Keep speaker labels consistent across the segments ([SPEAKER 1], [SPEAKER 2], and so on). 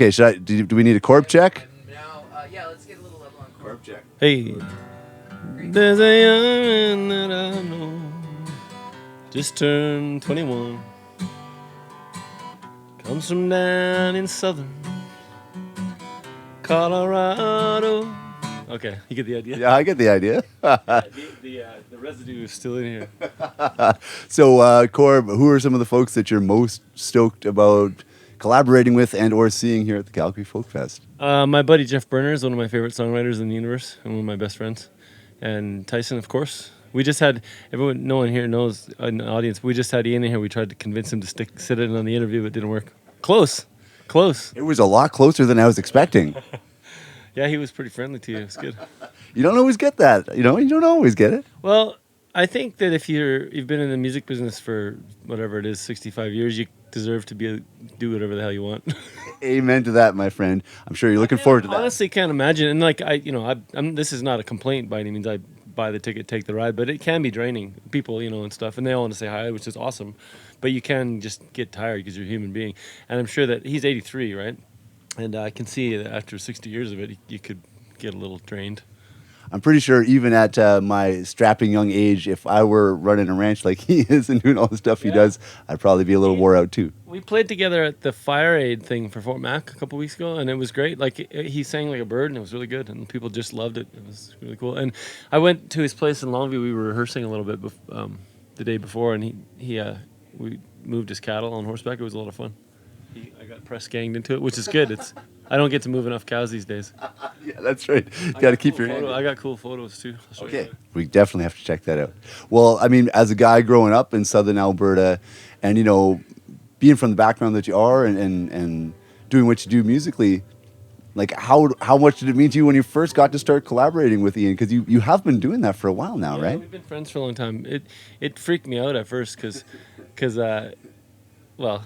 [SPEAKER 1] Okay, do we need a Corb check?
[SPEAKER 2] Now, yeah, let's get a little level on Corb check.
[SPEAKER 3] Hey, there's a young man that I know, just turned 21. Comes from down in southern Colorado. Okay, you get the idea?
[SPEAKER 1] Yeah, I get the idea.
[SPEAKER 3] The residue is still in here.
[SPEAKER 1] So, Corb, who are some of the folks that you're most stoked about collaborating with and or seeing here at the Calgary Folk Fest?
[SPEAKER 3] My buddy Geoff Berner is one of my favorite songwriters in the universe and one of my best friends. And Tyson, of course. We just had, no one here knows in the audience, we just had Ian in here. We tried to convince him to sit in on the interview, but it didn't work. Close.
[SPEAKER 1] It was a lot closer than I was expecting.
[SPEAKER 3] Yeah, he was pretty friendly to you. It's good.
[SPEAKER 1] You don't always get that. You don't always get it.
[SPEAKER 3] Well, I think that if you've been in the music business for whatever it is, 65 years, you deserve to do whatever the hell you want.
[SPEAKER 1] Amen to that, my friend. I'm sure you're looking forward to that.
[SPEAKER 3] Honestly, can't imagine. And like I'm this is not a complaint by any means. I buy the ticket, take the ride, but it can be draining. People, and stuff, and they all want to say hi, which is awesome. But you can just get tired because you're a human being. And I'm sure that he's 83, right? And I can see that after 60 years of it, you could get a little drained.
[SPEAKER 1] I'm pretty sure even at my strapping young age, if I were running a ranch like he is and doing all the stuff he does, I'd probably be a little wore out too.
[SPEAKER 3] We played together at the Fire Aid thing for Fort Mac a couple weeks ago, and it was great. Like, he sang like a bird, and it was really good, and people just loved it. It was really cool. And I went to his place in Longview. We were rehearsing a little bit the day before, and we moved his cattle on horseback. It was a lot of fun. I got press ganged into it, which is good. I don't get to move enough cows these days.
[SPEAKER 1] Yeah, that's right. You got to keep your hand.
[SPEAKER 3] I got cool photos too.
[SPEAKER 1] Okay, we definitely have to check that out. Well, I mean, as a guy growing up in southern Alberta, and being from the background that you are, and doing what you do musically, like how much did it mean to you when you first got to start collaborating with Ian? Because you have been doing that for a while now, right?
[SPEAKER 3] We've been friends for a long time. It freaked me out at first because well,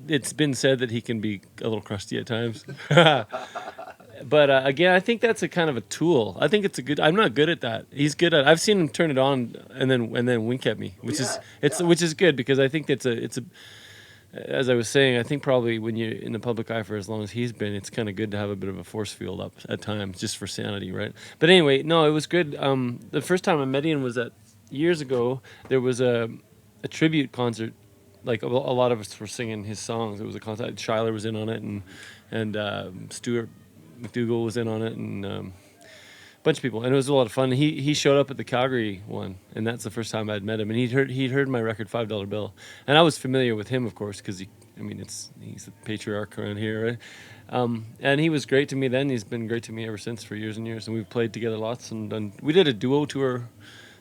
[SPEAKER 3] it's been said that he can be a little crusty at times. But again, I think that's a kind of a tool. I think it's a good. I'm not good at that. He's good at. I've seen him turn it on and then wink at me, which is good because I think it's a. As I was saying, I think probably when you're in the public eye for as long as he's been, it's kind of good to have a bit of a force field up at times, just for sanity, right? But anyway, no, it was good. The first time I met Ian was years ago. There was a tribute concert. Like a lot of us were singing his songs. It was a concert. Schuyler was in on it, and Stuart McDougall was in on it, and a bunch of people. And it was a lot of fun. He showed up at the Calgary one, and that's the first time I'd met him. And he'd heard my record $5 Bill, and I was familiar with him, of course, because he's the patriarch around here, right? And he was great to me then. He's been great to me ever since for years and years. And we've played together lots, and we did a duo tour.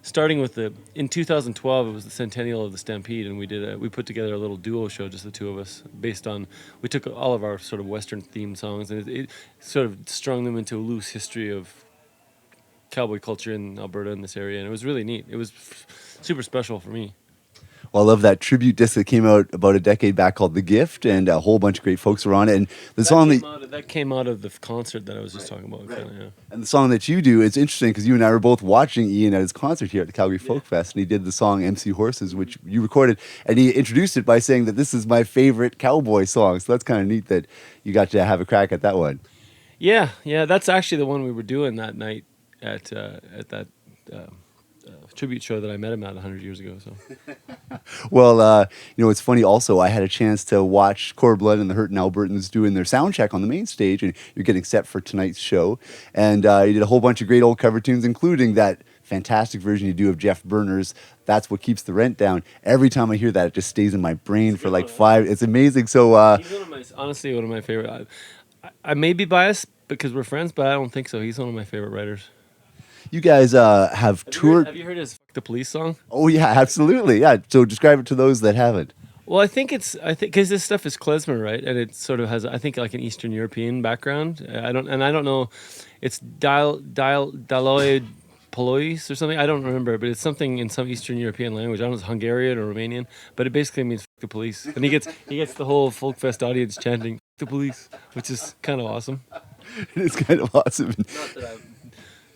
[SPEAKER 3] Starting with in 2012, it was the centennial of the Stampede, and we put together a little duo show, just the two of us, we took all of our sort of Western themed songs, and it sort of strung them into a loose history of cowboy culture in Alberta in this area, and it was really neat. It was super special for me.
[SPEAKER 1] Well, I love that tribute disc that came out about a decade back called The Gift, and a whole bunch of great folks were on it. And the song
[SPEAKER 3] that came out of the concert that I was just talking about.
[SPEAKER 1] Right.
[SPEAKER 3] Kinda, yeah.
[SPEAKER 1] And the song that you do, it's interesting because you and I were both watching Ian at his concert here at the Calgary Folk Fest, and he did the song MC Horses, which you recorded, and he introduced it by saying that this is my favorite cowboy song. So that's kind of neat that you got to have a crack at that one. Yeah,
[SPEAKER 3] that's actually the one we were doing that night at that tribute show that I met him at 100 years ago. So,
[SPEAKER 1] well, it's funny. Also, I had a chance to watch Corb Lund and the Hurtin' Albertans doing their sound check on the main stage, and you're getting set for tonight's show. And you did a whole bunch of great old cover tunes, including that fantastic version you do of Geoff Berner's "That's What Keeps the Rent Down." Every time I hear that, it just stays in my brain for like 5. It's amazing. So,
[SPEAKER 3] he's honestly one of my favorite. I may be biased because we're friends, but I don't think so. He's one of my favorite writers.
[SPEAKER 1] You guys have toured.
[SPEAKER 3] Have you heard his "Fuck the Police" song?
[SPEAKER 1] Oh yeah, absolutely. Yeah. So describe it to those that haven't.
[SPEAKER 3] Well, I think because this stuff is klezmer, right? And it sort of has, I think, like an Eastern European background. I don't know. It's Daloid Polois or something. I don't remember, but it's something in some Eastern European language. I don't know if it's Hungarian or Romanian, but it basically means "fuck the police." And he gets the whole folk fest audience chanting "fuck the police," which is kind of awesome.
[SPEAKER 1] It is kind of awesome.
[SPEAKER 3] Not that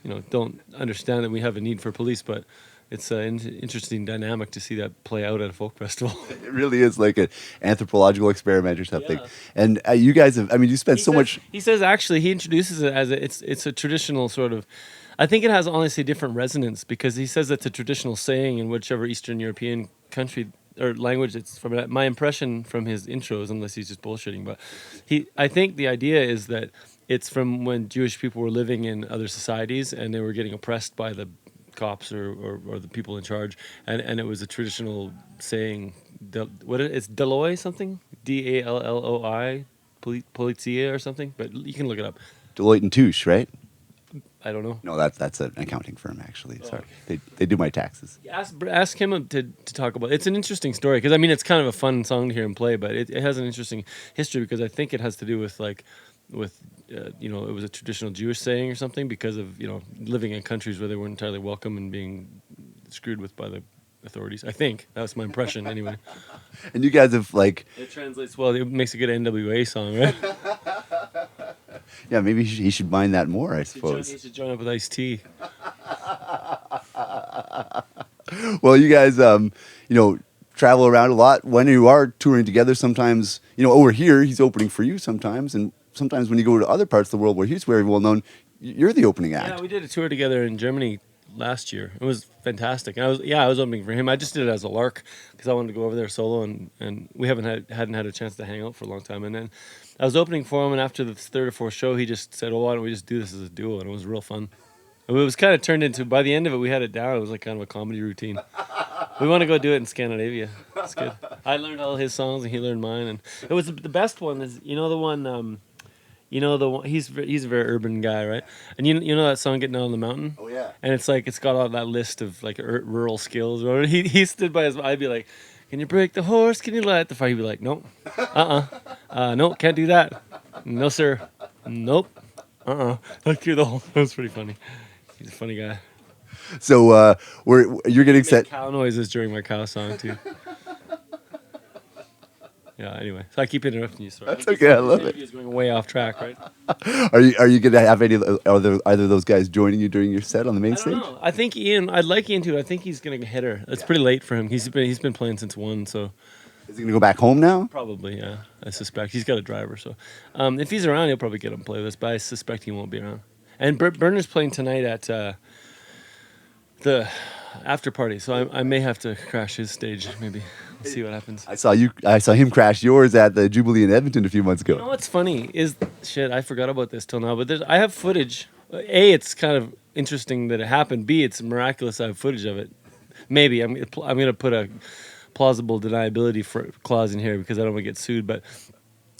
[SPEAKER 3] I don't understand that we have a need for police, but it's an interesting dynamic to see that play out at a folk festival.
[SPEAKER 1] It really is like an anthropological experiment or something.
[SPEAKER 3] Yeah.
[SPEAKER 1] And you guys have, I mean, you spent so much.
[SPEAKER 3] He says actually he introduces it as it's a traditional sort of. I think it has honestly different resonance because he says it's a traditional saying in whichever Eastern European country or language it's from. My impression from his intros, unless he's just bullshitting, but I think the idea is that it's from when Jewish people were living in other societies and they were getting oppressed by the cops or the people in charge, and it was a traditional saying. It's Deloy something, Dalloi, Polizia or something, but you can look it up.
[SPEAKER 1] Deloitte and Touche, right?
[SPEAKER 3] I don't know.
[SPEAKER 1] No, that's an accounting firm actually. Sorry, they do my taxes.
[SPEAKER 3] Ask him to talk about. It's an interesting story because I mean it's kind of a fun song to hear him play, but it has an interesting history because I think it has to do with it was a traditional Jewish saying or something because of living in countries where they weren't entirely welcome and being screwed with by the authorities. I think that's my impression anyway.
[SPEAKER 1] And you guys have like
[SPEAKER 3] It translates well. It makes a good NWA song, right?
[SPEAKER 1] yeah, maybe he should mind that more. I suppose.
[SPEAKER 3] He should join up with Ice-T.
[SPEAKER 1] Well, you guys, travel around a lot. When you are touring together, sometimes, over here, he's opening for you sometimes. And sometimes when you go to other parts of the world where he's very well known, you're the opening act.
[SPEAKER 3] Yeah, we did a tour together in Germany last year. It was fantastic. And I was opening for him. I just did it as a lark because I wanted to go over there solo, and we hadn't had a chance to hang out for a long time. And then I was opening for him, and after the third or fourth show, he just said, "Oh, why don't we just do this as a duo?" And it was real fun. It was kind of turned into, by the end of it, we had it down. It was like kind of a comedy routine. We want to go do it in Scandinavia. It's good. I learned all his songs, and he learned mine. And it was the best one is, the one, he's a very urban guy, right? And you know that song, Getting Out on the Mountain?
[SPEAKER 1] Oh, yeah.
[SPEAKER 3] And it's like, it's got all that list of like rural skills. He stood by his, I'd be like, "Can you break the horse? Can you light the fire?" He'd be like, "Nope. No, can't do that. No, sir. Nope. Like through the whole, that was pretty funny. He's a funny guy.
[SPEAKER 1] So you're getting set.
[SPEAKER 3] Cow noises during my cow song too. Yeah. Anyway, so I keep interrupting you. Sorry.
[SPEAKER 1] That's okay. I love it.
[SPEAKER 3] He's going way off track, right?
[SPEAKER 1] Are you going to have any? Are there either of those guys joining you during your set on the main
[SPEAKER 3] I
[SPEAKER 1] stage?
[SPEAKER 3] don't know. I think Ian. I'd like Ian too. I think he's gonna hit her. It's pretty late for him. He's been playing since 1, so.
[SPEAKER 1] Is he going to go back home now?
[SPEAKER 3] Probably, yeah. I suspect he's got a driver, so if he's around, he'll probably get him to play with us. But I suspect he won't be around. And Berner's playing tonight at the after party, so I may have to crash his stage. Maybe we'll see what happens.
[SPEAKER 1] I saw him crash yours at the Jubilee in Edmonton a few months ago.
[SPEAKER 3] You know what's funny is shit. I forgot about this till now, but I have footage. A, it's kind of interesting that it happened. B, it's miraculous I have footage of it. Maybe I'm gonna put a plausible deniability clause in here because I don't want to get sued. But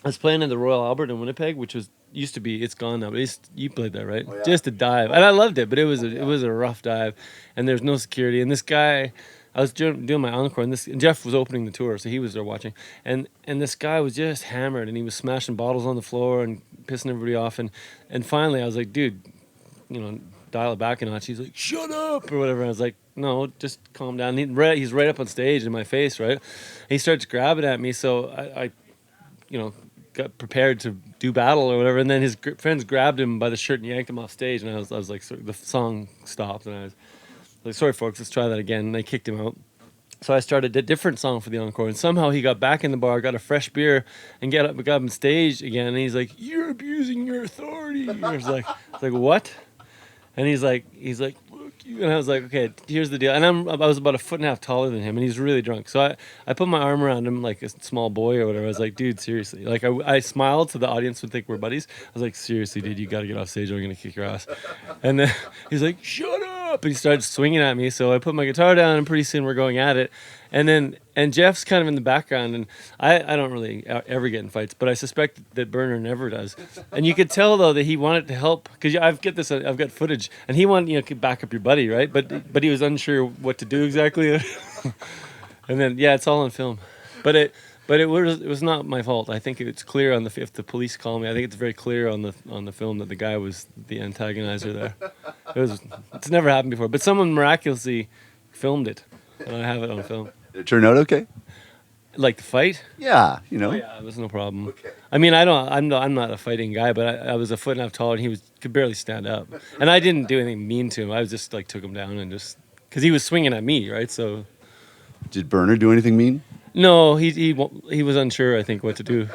[SPEAKER 3] I was playing in the Royal Albert in Winnipeg, which used to be, it's gone now, but you played there, right?
[SPEAKER 1] Oh, yeah.
[SPEAKER 3] Just a dive, and I loved it, but it was a rough dive, and there's no security. And this guy, I was doing my encore, and Geoff was opening the tour, so he was there watching, and this guy was just hammered, and he was smashing bottles on the floor and pissing everybody off, and finally I was like, "Dude, dial it back a notch." He's like, "Shut up," or whatever. I was like, "No, just calm down." He's right up on stage in my face, right? And he starts grabbing at me, so I got prepared to do battle or whatever, and then his friends grabbed him by the shirt and yanked him off stage, and I was like, the song stopped, and I was like, "Sorry, folks, let's try that again." And they kicked him out. So I started a different song for the encore, and somehow he got back in the bar, got a fresh beer, and got up on stage again, and he's like, "You're abusing your authority." And I was like, "What?" And he's like, "Look, you," and I was like, "Okay, here's the deal." And I was about 1.5 feet taller than him, and he's really drunk. So I put my arm around him like a small boy or whatever. I was like, "Dude, seriously." Like I smiled so the audience would think we're buddies. I was like, "Seriously, dude, you got to get off stage or I'm going to kick your ass." And then he's like, "Shut up." And he started swinging at me. So I put my guitar down, and pretty soon we're going at it. And Geoff's kind of in the background, and I don't really ever get in fights, but I suspect that Berner never does. And you could tell though that he wanted to help because I've got footage, and he wanted to back up your buddy, right? But he was unsure what to do exactly. And then it's all on film, but it was not my fault. I think it's clear on if the police call me, I think it's very clear on the film that the guy was the antagonizer there. It's never happened before, but someone miraculously filmed it, and I have it on film.
[SPEAKER 1] Did it turn out okay?
[SPEAKER 3] Like the fight?
[SPEAKER 1] Yeah,
[SPEAKER 3] Oh, yeah, it was no problem.
[SPEAKER 1] Okay.
[SPEAKER 3] I mean, I'm not a fighting guy, but I was 1.5 feet taller, and he could barely stand up. And I didn't do anything mean to him. I was just like took him down and just because he was swinging at me, right? So
[SPEAKER 1] Did Berner do anything mean?
[SPEAKER 3] no, he was unsure. I think what to do.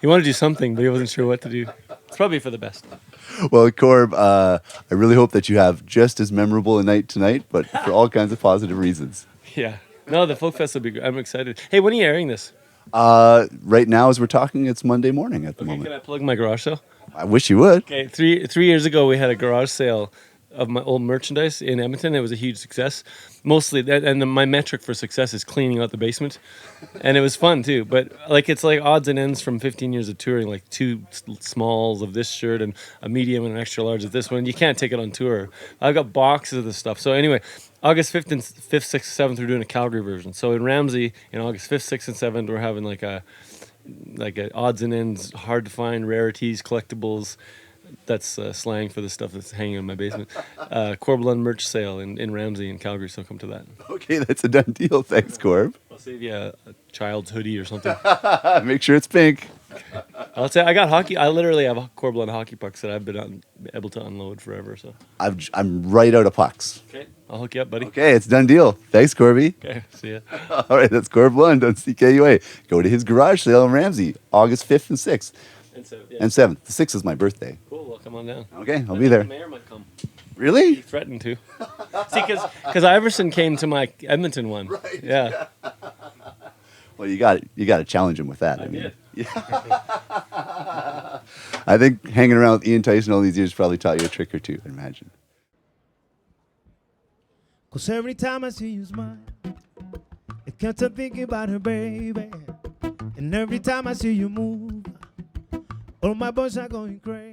[SPEAKER 3] He wanted to do something, but he wasn't sure what to do. It's probably for the best.
[SPEAKER 1] Well, Corb, I really hope that you have just as memorable a night tonight, but for all kinds of positive reasons.
[SPEAKER 3] Yeah. No, the folk fest will be great. I'm excited. Hey, when are you airing this?
[SPEAKER 1] Right now, as we're talking, it's Monday morning at the
[SPEAKER 3] Okay,
[SPEAKER 1] moment.
[SPEAKER 3] can I plug my garage sale?
[SPEAKER 1] I wish you would.
[SPEAKER 3] Okay, three years ago we had a garage sale of my old merchandise in Edmonton. It was a huge success. Mostly, my metric for success is cleaning out the basement, and it was fun too. But like it's like odds and ends from 15 years of touring, like two smalls of this shirt and a medium and an extra large of this one. You can't take it on tour. I've got boxes of this stuff. So anyway, August 5th and 5th, 6th, 7th, we're doing a Calgary version. So in Ramsey, in August 5th, 6th, and 7th, we're having like a odds and ends, hard to find rarities, collectibles. That's slang for the stuff that's hanging in my basement. Corb Lund merch sale in Ramsey in Calgary, so come to that.
[SPEAKER 1] Okay, that's a done deal. Thanks, Corb.
[SPEAKER 3] I'll save you a child's hoodie or something.
[SPEAKER 1] Make sure it's pink.
[SPEAKER 3] I'll say I got hockey. I literally have Corb Lund hockey pucks that I've been able to unload forever. So
[SPEAKER 1] I'm right out of pucks.
[SPEAKER 3] okay, I'll hook you up, buddy.
[SPEAKER 1] Okay, it's done deal. Thanks, Corby.
[SPEAKER 3] Okay, see ya.
[SPEAKER 1] All right, that's Corb Lund on CKUA. Go to his garage sale in Ramsey, August 5th and 6th.
[SPEAKER 3] And so, yeah.
[SPEAKER 1] And 7th. The 6th is my birthday.
[SPEAKER 3] Cool. Well, come on down.
[SPEAKER 1] Okay, I'll be
[SPEAKER 3] The
[SPEAKER 1] there.
[SPEAKER 3] mayor might come. He
[SPEAKER 1] Really?
[SPEAKER 3] threatened to. See, because Iverson came to my Edmonton one.
[SPEAKER 1] Right.
[SPEAKER 3] Yeah.
[SPEAKER 1] Well, you got to challenge him with that.
[SPEAKER 3] I did.
[SPEAKER 1] I think hanging around with Ian Tyson all these years probably taught you a trick or two, I imagine.
[SPEAKER 4] 'Cause every time I see you smile, I can't stop thinking about her, baby. And every time I see you move, all my boys are going crazy.